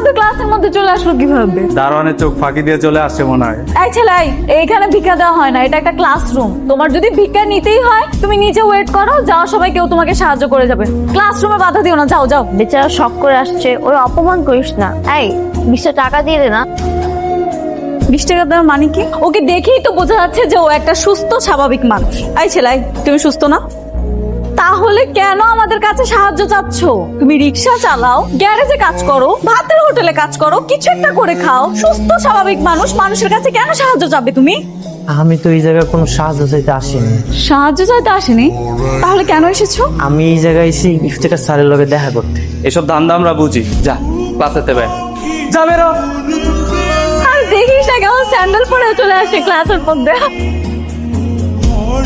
আমাদের ক্লাসের মধ্যে চলে আসলো কিভাবে? দারোয়ানের চোখ ফাঁকি দিয়ে চলে আসছে মনে হয়। এই ছেলে, এইখানে ভিক্ষা দেওয়া হয় না, এটা একটা ক্লাসরুম। তোমার যদি ভিক্ষা নিতেই হয় তুমি নিচে ওয়েট করো, যাওয়ার সময় কেউ তোমাকে সাহায্য করে যাবে। ক্লাসরুমে বাধা দিও না, যাও যাও। বেচারা শখ করে আসছে, ওর অপমান করিস না। এই 20 টাকা দিয়ে দে না। 20 টাকা দেওয়ার মানে কি? ওকে দেখেই তো বোঝা যাচ্ছে যে ও একটা সুস্থ স্বাভাবিক মানুষ। এই ছেলে, তুমি সুস্থ না? তাহলে কেন আমাদের কাছে সাহায্য চাচ্ছ? তুমি রিক্সা চালাও, গ্যারেজে কাজ করো, ভাতের হোটেলে কাজ করো, কিছু একটা করে খাও। সুস্থ স্বাভাবিক মানুষ, মানুষের কাছে কেন সাহায্য চাবে তুমি? আমি তো এই জায়গায় কোনো সাহায্য চাইতে আসিনি। সাহায্য চাইতে আসেনি? তাহলে কেন এসেছো? আমি এই জায়গায় এসে ইফতেখার স্যারের লগে দেখা করতে। এসব ধান্দা আমরা বুঝি। যা ক্লাসে দেবে, যা বেরো। আর দেখিস না কেমন স্যান্ডেল পরে চলে আসে ক্লাসের মধ্যে।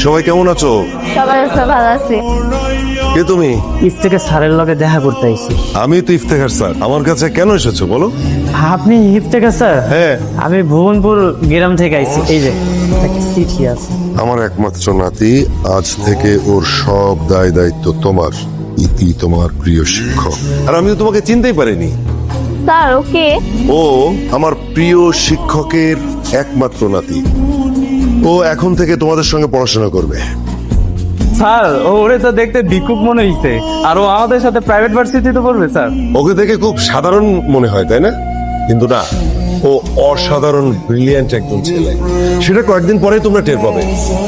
সবাই কেমন আছো? সবাই ভালো আছে। কে তুমি? ইফতেখার স্যারের লগে দেখা করতে আইছি। আমি তো ইফতেখার স্যার। আমার কাছে কেন এসেছো বলো? আপনি ইফতেখার স্যার? হ্যাঁ। আমি ভুবনপুর গ্রাম থেকে আইছি। এই যে একটা চিঠি আছে। আমার একমাত্র নাতি, আজ থেকে ওর সব দায় দায়িত্ব তোমার। ইতি তোমার প্রিয় শিক্ষক। আর আমি তো তোমাকে চিনতেই পারিনি। Sir okay? ও আমার প্রিয় শিক্ষকের একমাত্র নাতি। ও এখন থেকে তোমাদের সঙ্গে পড়াশোনা করবে। স্যার ওরে তো দেখতে ভিক্ষুক মনে হইছে, আর ও আমাদের সাথে প্রাইভেট ভার্সিটিতে পড়বে স্যার। ওকে দেখে খুব সাধারণ মনে হয়, তাই না? কিন্তু না, ও অসাধারণ ব্রিলিয়ান্ট একজন ছেলে। সেটা কয়েকদিন পরে তোমরা টের পাবে।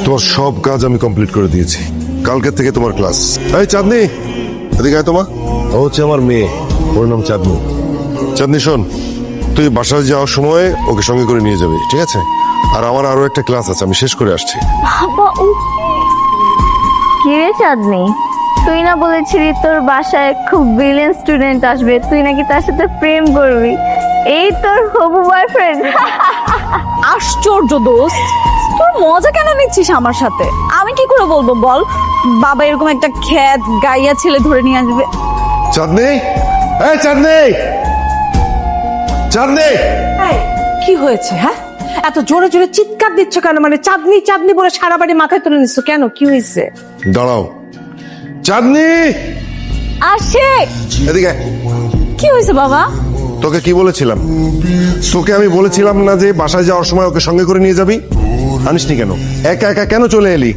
তোমার সব কাজ আমি কমপ্লিট করে দিয়েছি। কালকে থেকে তোমার ক্লাস। এই চাঁদনি, এদিকে আয়। তোমার ও হচ্ছে আমার মেয়ে, ওর নাম চাঁদনি। চাঁদনি শোন, তুই বাসায় যাওয়ার সময় ওকে সঙ্গে করে নিয়ে যাবি, ঠিক আছে? আর আমার আরো একটা ক্লাস আছে, আমি শেষ করে আসছি। বাবা ও কি রে চাঁদনি, তুই না বলেছিলি তোর বাসায় খুব ব্রিলিয়েন্ট স্টুডেন্ট আসবে, তুই নাকি তার সাথে প্রেম করবি? এই তোর হবু বয়ফ্রেন্ড? আশ্চর্য দোস্ত, তোর মজা কেন নিচ্ছিস আমার সাথে? আমি কি করে বলবো বল? বাবা এরকম একটা খ্যাত গাইয়া ছেলে ধরে নিয়ে আসবে। চাঁদনি, এই চাঁদনি, চাঁদনি। কি হয়েছে? হ্যাঁ, এত জোরে জোরে চিৎকার দিচ্ছ কেন? মানে চাঁদনি চাঁদনি বলে সারা বাড়ি মাথায় তুলে নিচ্ছ কেন? কি হয়েছে? দাঁড়াও চাঁদনি, আসে। এদিকে আয়। কি হয়েছে বাবা? তোকে কি বলেছিলাম? তোকে আমি বলেছিলাম না যে বাসায় যাওয়ার সময় ওকে সঙ্গে করে নিয়ে যাবি? আনিসনি কেন? একা একা কেন চলে এলি?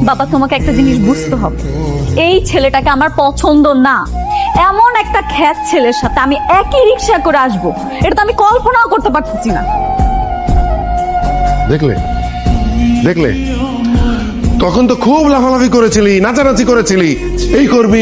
বাবা তোমাকে একটা জিনিস বুঝতে হবে, এই ছেলেটাকে আমার পছন্দ না। এমন একটা খ্যাত ছেলের সাথে আমি একই রিক্সা করে আসবো, এটা তো আমি কল্পনাও করতে পারতেছি না। দেখলে দেখলে, তখন তো খুব লাফালাফি করেছিলি, নাচানাচি করেছিলি, এই করবি